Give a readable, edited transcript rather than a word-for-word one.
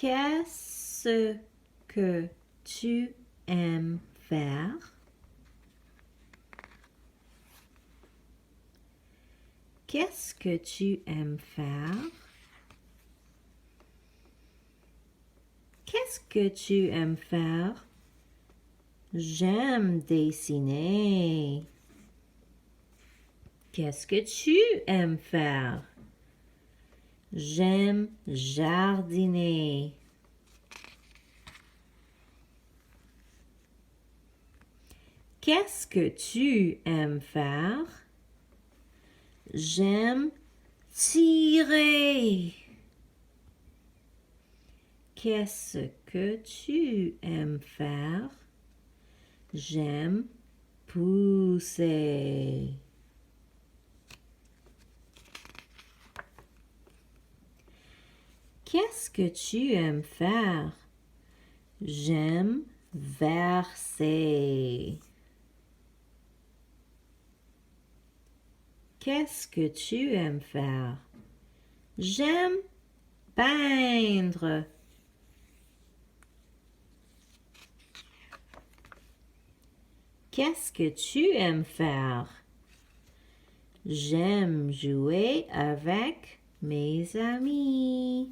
Qu'est-ce que tu aimes faire? Qu'est-ce que tu aimes faire? Qu'est-ce que tu aimes faire? J'aime dessiner. Qu'est-ce que tu aimes faire? J'aime jardiner. Qu'est-ce que tu aimes faire? J'aime tirer. Qu'est-ce que tu aimes faire? J'aime pousser. Qu'est-ce que tu aimes faire? J'aime verser. Qu'est-ce que tu aimes faire? J'aime peindre. Qu'est-ce que tu aimes faire? J'aime jouer avec mes amis.